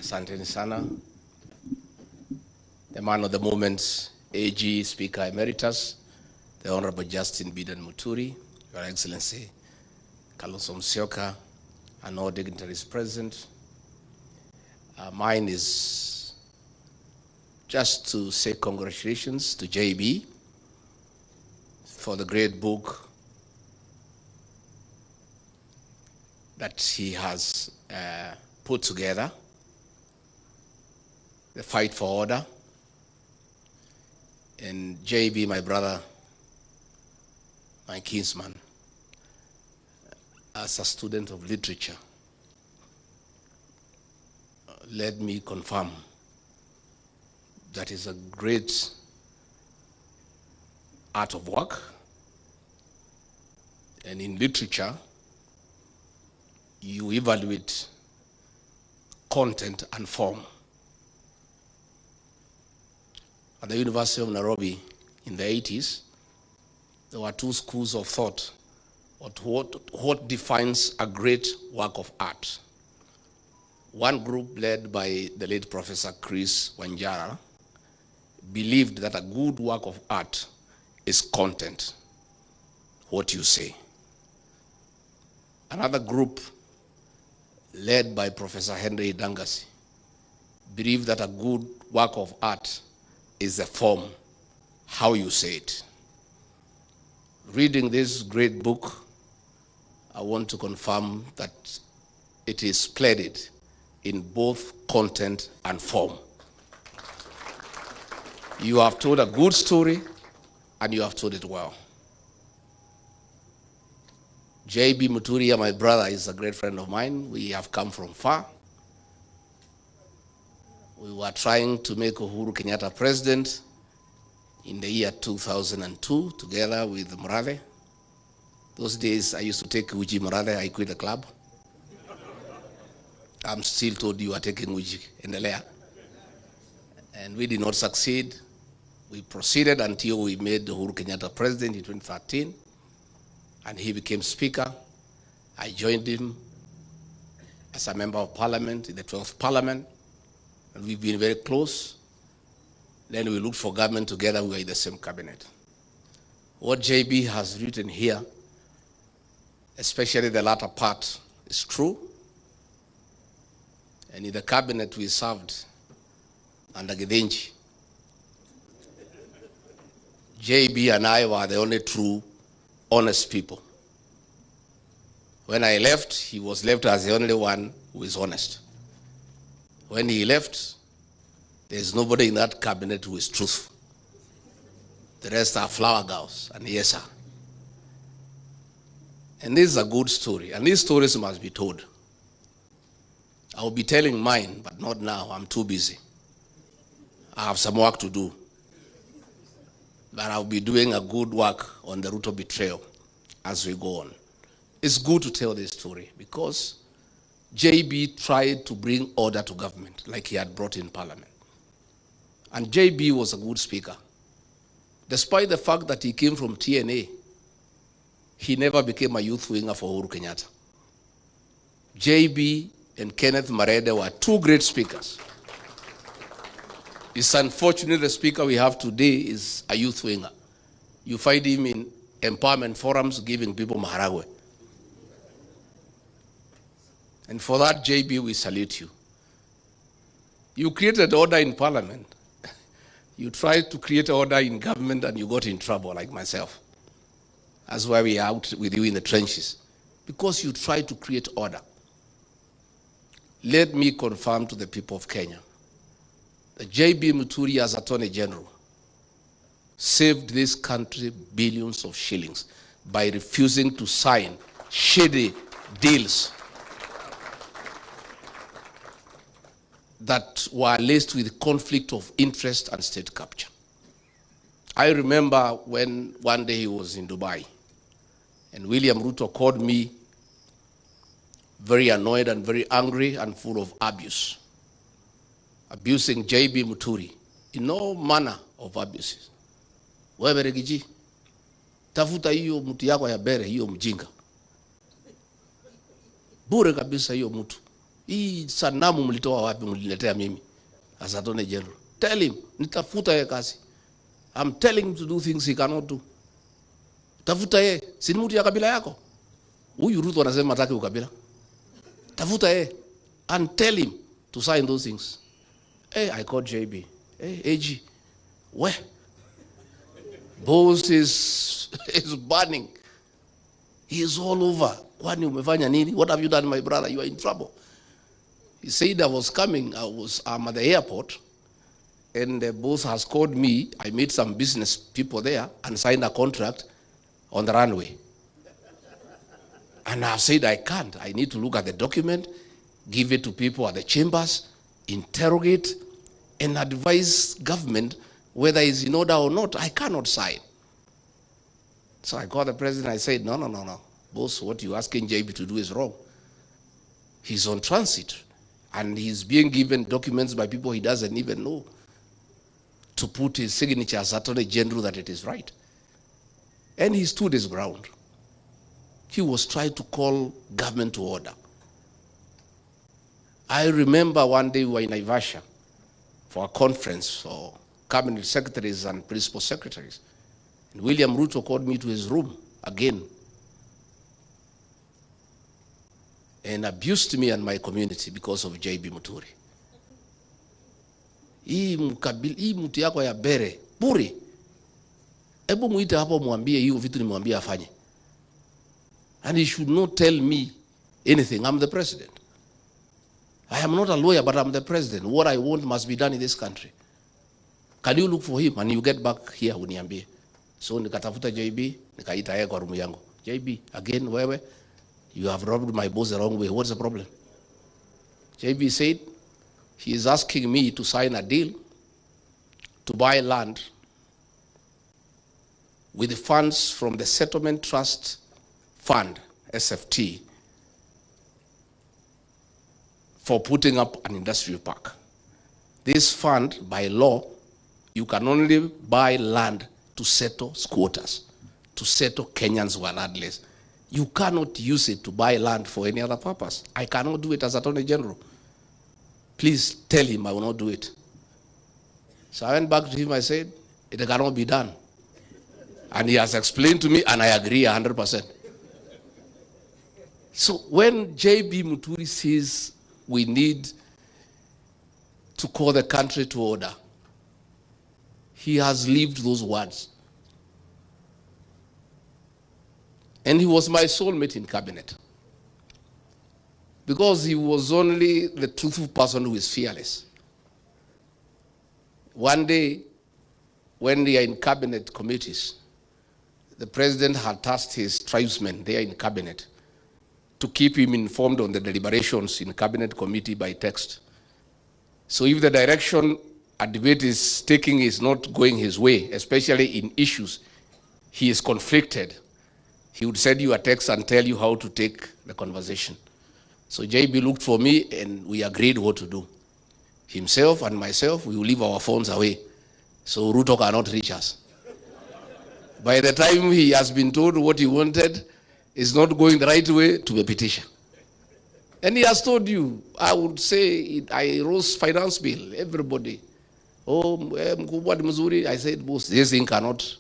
Asanteni sana. The man of the moment, AG Speaker Emeritus, the Honorable Justin Bidan Muturi, Your Excellency, Kalonzo Musyoka, and all dignitaries present. Mine is just to say congratulations to JB for the great book that he has put together, The Fight for Order. And JB, my brother, my kinsman, as a student of literature, let me confirm that is a great art of work. And in literature, you evaluate content and form. At the University of Nairobi in the 80s, there were two schools of thought on what defines a great work of art. One group led by the late Professor Chris Wanjara believed that a good work of art is content, what you say. Another group led by Professor Henry Dangasi believed that a good work of art is the form, how you say it. Reading this great book, I want to confirm that it is splendid in both content and form. You have told a good story and you have told it well. JB Muturi, my brother, is a great friend of mine. We have come from far. We were trying to make Uhuru Kenyatta president in the year 2002 together with Murathe. Those days I used to take Uji Murathe, I quit the club. I'm still told you are taking Uji in the layer. And we did not succeed. We proceeded until we made Uhuru Kenyatta president in 2013. And he became speaker. I joined him as a member of parliament in the 12th parliament. And we've been very close. Then we looked for government together, we were in the same cabinet. What JB has written here, especially the latter part, is true. And in the cabinet we served under Githinji, JB and I were the only true, honest people. When I left, he was left as the only one who is honest. When he left, there's nobody in that cabinet who is truthful. The rest are flower girls and yes sir. And this is a good story, and these stories must be told. I will be telling mine, but not now, I'm too busy. I have some work to do. But I'll be doing a good work on the Ruto betrayal as we go on. It's good to tell this story because JB tried to bring order to government like he had brought in parliament. And JB was a good speaker. Despite the fact that he came from TNA, he never became a youth winger for Uhuru Kenyatta. JB and Kenneth Marede were two great speakers. It's unfortunate the speaker we have today is a youth winger. You find him in empowerment forums giving people maharagwe. And for that, JB, we salute you. You created order in parliament. You tried to create order in government and you got in trouble, like myself. That's why we are out with you in the trenches. Because you tried to create order. Let me confirm to the people of Kenya that JB Muturi as Attorney General saved this country billions of shillings by refusing to sign shady deals that were laced with conflict of interest and state capture. I remember when one day he was in Dubai and William Ruto called me very annoyed and very angry and full of abuse, abusing JB Muturi in all manner of abuses. Wewe Rigiji, tafuta hiyo mtu yako ya bere, hiyo mjinga. Bure kabisa hiyo mtu. Hii sanamu mlitoa wapi mliletea mimi as Attorney General? Tell him, nitafuta yeye kazi. I'm telling him to do things he cannot do. Tafuta yeye, si mtu ya kabila yako. Huyu Ruto anasema hataki ukabila. Tafuta yeye and tell him to sign those things. Hey, I called JB. Hey, AG, where? Boss is burning. He is all over. Kwani umefanya nini? What have you done, my brother? You are in trouble. He said I was coming. I'm at the airport, and the boss has called me. I met some business people there and signed a contract on the runway. And I've said I can't. I need to look at the document, give it to people at the chambers, interrogate, and advise government whether it's in order or not. I cannot sign. So I called the president. I said, no. Boss, what you're asking JB to do is wrong. He's on transit, and he's being given documents by people he doesn't even know to put his signature as Attorney General that it is right. And he stood his ground. He was trying to call government to order. I remember one day we were in Naivasha for a conference for cabinet secretaries and principal secretaries. And William Ruto called me to his room again and abused me and my community because of JB Muturi. Hii mtu yako ya bere, buri. Ebu muite hapo muambie hiyo vitu nimwambia afanye. And he should not tell me anything. I'm the president. I am not a lawyer, but I'm the president. What I want must be done in this country. Can you look for him and you get back here uniambie? So nikatafuta JB, nikaita yeye kwa room yangu. JB, again wewe, you have robbed my boss the wrong way. What's the problem? JB said he is asking me to sign a deal to buy land with the funds from the Settlement Trust Fund, SFT, for putting up an industrial park. This fund, by law, you can only buy land to settle squatters, to settle Kenyans who are landless. You cannot use it to buy land for any other purpose. I cannot do it as Attorney General. Please tell him I will not do it. So I went back to him, I said, it cannot be done. And he has explained to me, and I agree 100%. So when JB Muturi says we need to call the country to order, he has lived those words. And he was my soulmate in cabinet, because he was only the truthful person who is fearless. One day, when they are in cabinet committees, the president had tasked his tribesmen there in cabinet to keep him informed on the deliberations in cabinet committee by text. So if the direction a debate is taking is not going his way, especially in issues he is conflicted, he would send you a text and tell you how to take the conversation. So JB looked for me and we agreed what to do. Himself and myself, we will leave our phones away so Ruto cannot reach us. By the time he has been told what he wanted is not going the right way, to a petition. And he has told you, I would say, I rose finance bill, everybody. Oh, mkubwa ni mzuri. I said, boss, this thing cannot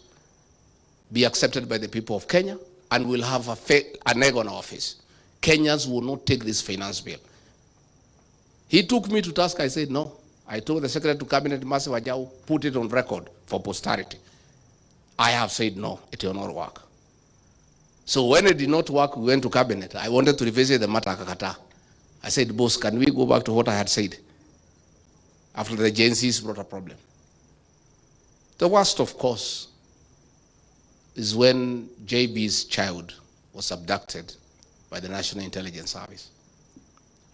be accepted by the people of Kenya, and we'll have an egg on our face. Kenyans will not take this finance bill. He took me to task. I said, no. I told the Secretary to Cabinet, Masi Wajau, put it on record for posterity. I have said, no, it will not work. So when it did not work, we went to cabinet. I wanted to revisit the matter, akakata. I said, boss, can we go back to what I had said? After the agencies brought a problem. The worst, of course, is when JB's child was abducted by the National Intelligence Service.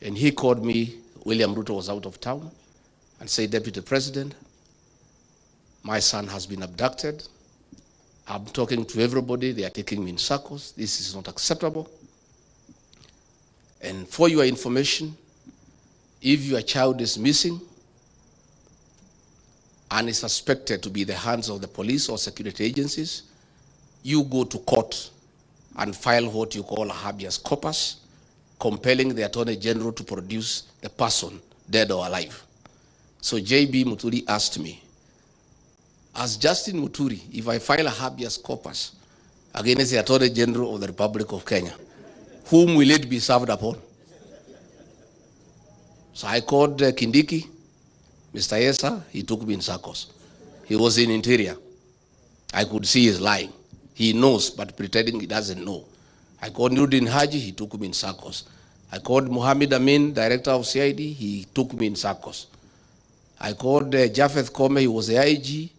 And he called me, William Ruto was out of town, and said, Deputy President, my son has been abducted. I'm talking to everybody. They are taking me in circles. This is not acceptable. And for your information, if your child is missing and is suspected to be the hands of the police or security agencies, you go to court and file what you call a habeas corpus compelling the Attorney General to produce the person, dead or alive. So J.B. Muturi asked me, as Justin Muturi, if I file a habeas corpus against the Attorney General of the Republic of Kenya, whom will it be served upon? So I called Kindiki, Mr. Yesa, he took me in circles. He was in Interior. I could see he's lying. He knows, but pretending he doesn't know. I called Nudin Haji, he took me in circles. I called Mohammed Amin, director of CID, he took me in circles. I called Japheth Kome, he was the IG,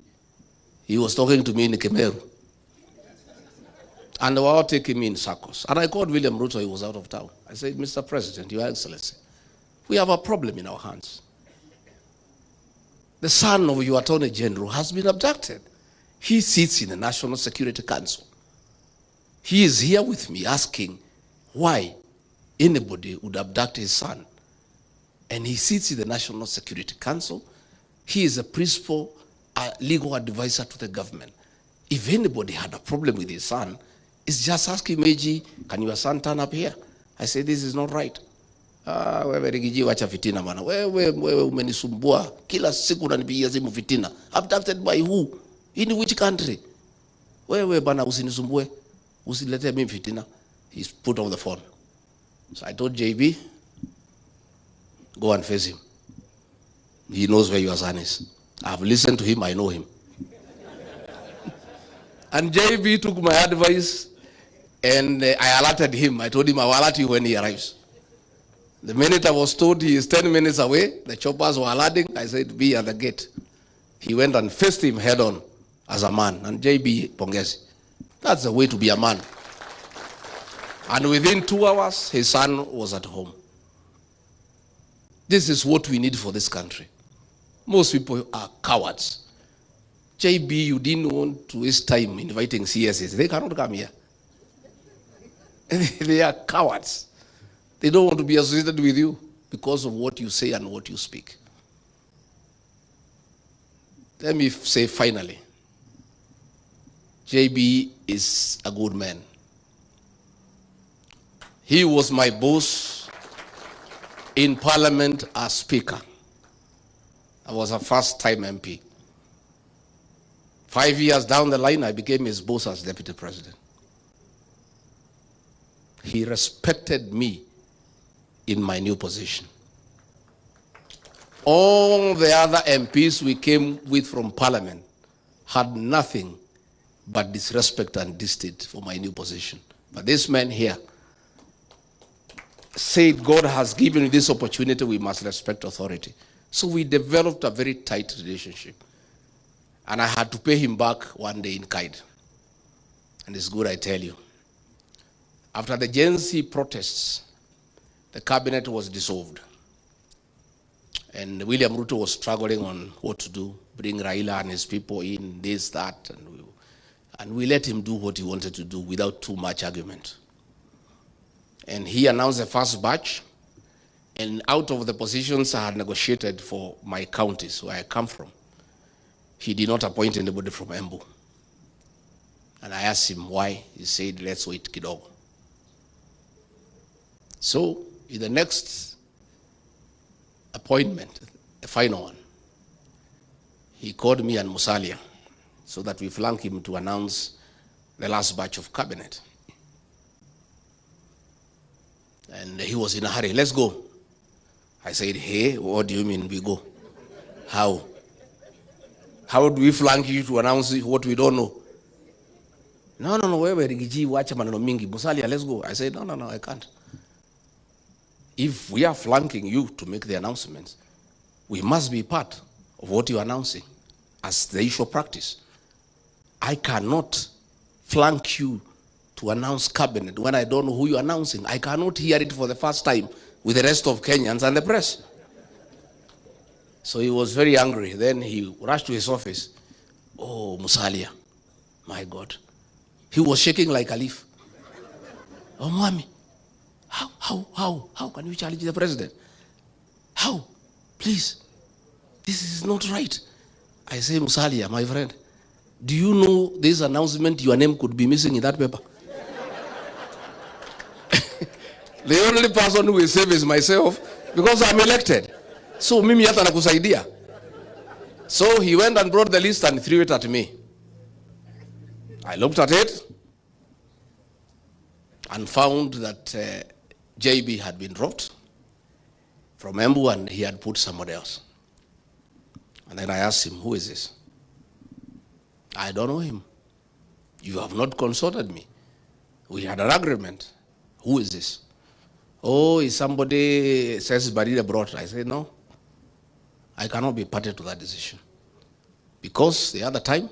he was talking to me in Kemeru. And they were all taking me in circles. And I called William Ruto, he was out of town. I said, Mr. President, Your Excellency, we have a problem in our hands. The son of your Attorney General has been abducted. He sits in the National Security Council. He is here with me asking why anybody would abduct his son. And he sits in the National Security Council. He is a principal legal advisor to the government. If anybody had a problem with his son, it's just asking Meji, can your son turn up here? I say, this is not right. Wewe Rigiji wacha fitina bana. Wewe umenisumbua. Kila siku unanipigia simu fitina. Abducted by who? In which country? Wewe bana usinisumbue. Usilete mimi fitina. He's put on the phone. So I told JB, go and face him. He knows where your son is. I've listened to him, I know him. And JB took my advice and I alerted him. I told him I will alert you when he arrives. The minute I was told he is 10 minutes away, the choppers were alerting, I said, be at the gate. He went and faced him head on as a man. And JB Pongezi, that's the way to be a man. And within 2 hours, his son was at home. This is what we need for this country. Most people are cowards. JB, you didn't want to waste time inviting CSs. They cannot come here. They are cowards. They don't want to be associated with you because of what you say and what you speak. Let me say finally, JB is a good man. He was my boss in Parliament as Speaker. I was a first-time MP. 5 years down the line, I became his boss as Deputy President. He respected me in my new position. All the other MPs we came with from Parliament had nothing but disrespect and distaste for my new position. But this man here said, God has given you this opportunity, we must respect authority. So we developed a very tight relationship. And I had to pay him back one day in kind. And it's good I tell you. After the Gen Z protests, the cabinet was dissolved. And William Ruto was struggling on what to do, bring Raila and his people in, this, that, and we let him do what he wanted to do without too much argument. And he announced the first batch, and out of the positions I had negotiated for my counties where I come from, he did not appoint anybody from Embu. And I asked him why. He said, let's wait kidogo. So, in the next appointment, the final one, he called me and Musalia so that we flank him to announce the last batch of cabinet. And he was in a hurry, let's go. I said, hey, what do you mean we go? How? How do we flank you to announce what we don't know? No, wewe Rigiji, wacha maneno mingi. Musalia, let's go. I said, no, I can't. If we are flanking you to make the announcements, we must be part of what you're announcing as the usual practice. I cannot flank you to announce cabinet when I don't know who you're announcing. I cannot hear it for the first time with the rest of Kenyans and the press. So he was very angry. Then he rushed to his office. Oh, Musalia, my God. He was shaking like a leaf. Oh, Mwami. How can you challenge the president? How? Please. This is not right. I say, Musalia, my friend, do you know this announcement, your name could be missing in that paper? The only person who will save is myself because I'm elected. So mimi hata nakusaidia. So he went and brought the list and threw it at me. I looked at it and found that JB had been dropped from Embu and he had put somebody else. And then I asked him, who is this? I don't know him. You have not consulted me. We had an agreement. Who is this? Oh, is somebody says Barida brought. I said, no. I cannot be party to that decision. Because the other time,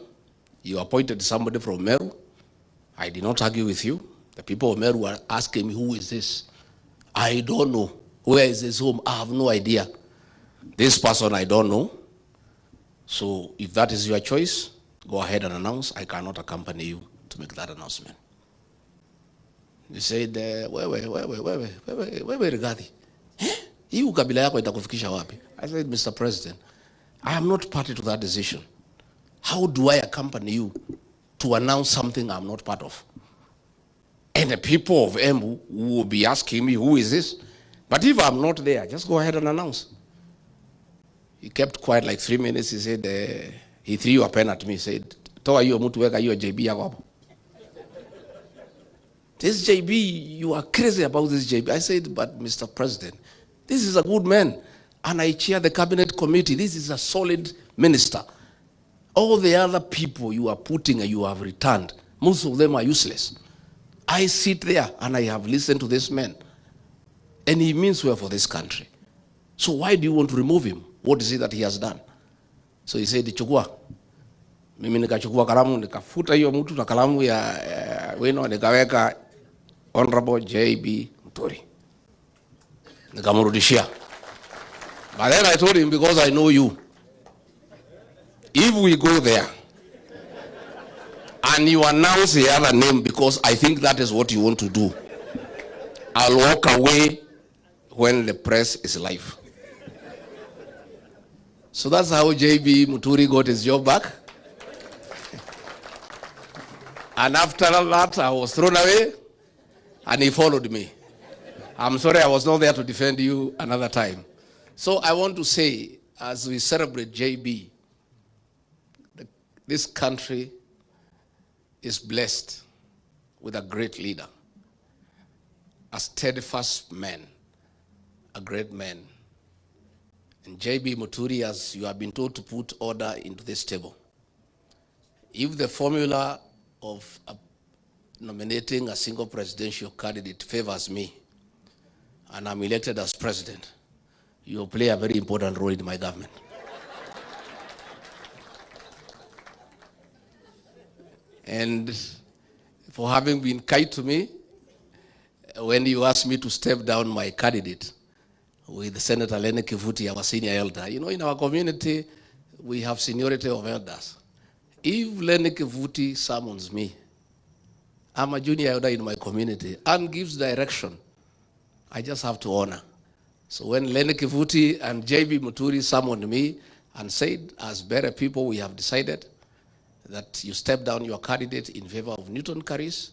you appointed somebody from Meru. I did not argue with you. The people of Meru were asking me, who is this? I don't know. Where is this home? I have no idea. This person I don't know. So if that is your choice, go ahead and announce. I cannot accompany you to make that announcement. You said, wewe Rigathi. Hii ukabila yako itakufikisha wapi? I said, Mr. President, I am not party to that decision. How do I accompany you to announce something I'm not part of? And the people of Embu will be asking me, who is this? But if I'm not there, just go ahead and announce. He kept quiet like 3 minutes. He said, he threw a pen at me. He said, toa hiyo mtu weka hiyo JB yako hapo. This JB, you are crazy about this JB. I said, but Mr. President, this is a good man. And I chair the cabinet committee. This is a solid minister. All the other people you are putting and you have returned, most of them are useless. I sit there and I have listened to this man. And he means well for this country. So why do you want to remove him? What is it that he has done? So he said, chukua. Mimi nikachukua kalamu, nikafuta hiyo mtu na kalamu ya wino, nikaweka Honorable JB Muturi. Nikamrudishia. But then I told him, because I know you, if we go there and you announce the other name because I think that is what you want to do, I'll walk away when the press is live. So that's how JB Muturi got his job back. And after that, I was thrown away, and he followed me. I'm sorry I was not there to defend you another time. So I want to say, as we celebrate JB, this country is blessed with a great leader, a steadfast man, a great man. And JB Muturi, as you have been told to put order into this table. If the formula of nominating a single presidential candidate favors me, and I'm elected as president, you will play a very important role in my government. And for having been kind to me, when you asked me to step down my candidate with Senator Lene Kivuti, our senior elder, you know, in our community, we have seniority of elders. If Lene Kivuti summons me, I'm a junior elder in my community, and gives direction, I just have to honor. So when Lene Kivuti and JB Muturi summoned me and said, as better people, we have decided that you step down your candidate in favor of Newton Karis,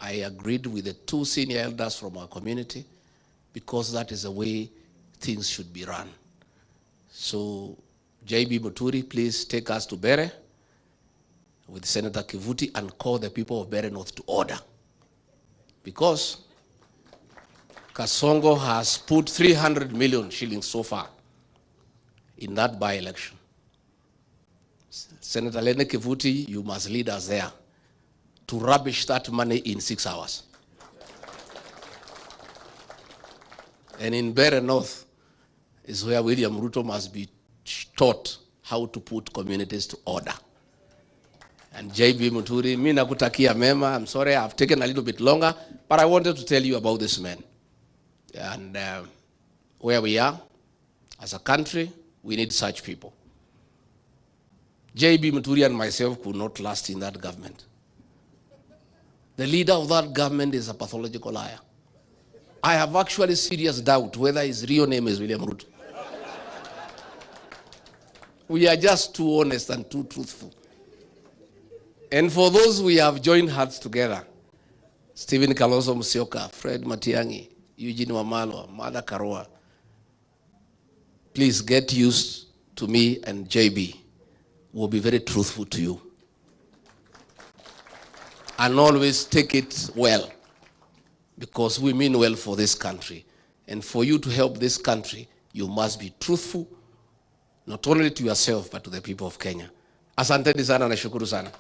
I agreed with the two senior elders from our community, because that is the way things should be run. So JB Muturi, please take us to Bere with Senator Kivuti and call the people of Bere North to order. Because Kasongo has put 300 million shillings so far in that by-election. Senator Lene Kivuti, you must lead us there to rubbish that money in 6 hours. And in Bere North is where William Ruto must be taught how to put communities to order. And JB Muturi, mi nakutakia mema. I'm sorry I've taken a little bit longer, but I wanted to tell you about this man. And where we are, as a country, we need such people. JB Muturi and myself could not last in that government. The leader of that government is a pathological liar. I have actually serious doubt whether his real name is William Ruto. We are just too honest and too truthful. And for those we have joined hearts together, Stephen Kalonzo Musyoka, Fred Matiang'i, Eugene Wamalwa, Mother Karua, please get used to me, and JB will be very truthful to you. And always take it well, because we mean well for this country. And for you to help this country, you must be truthful, not only to yourself, but to the people of Kenya. Asanteni sana na shukuru sana.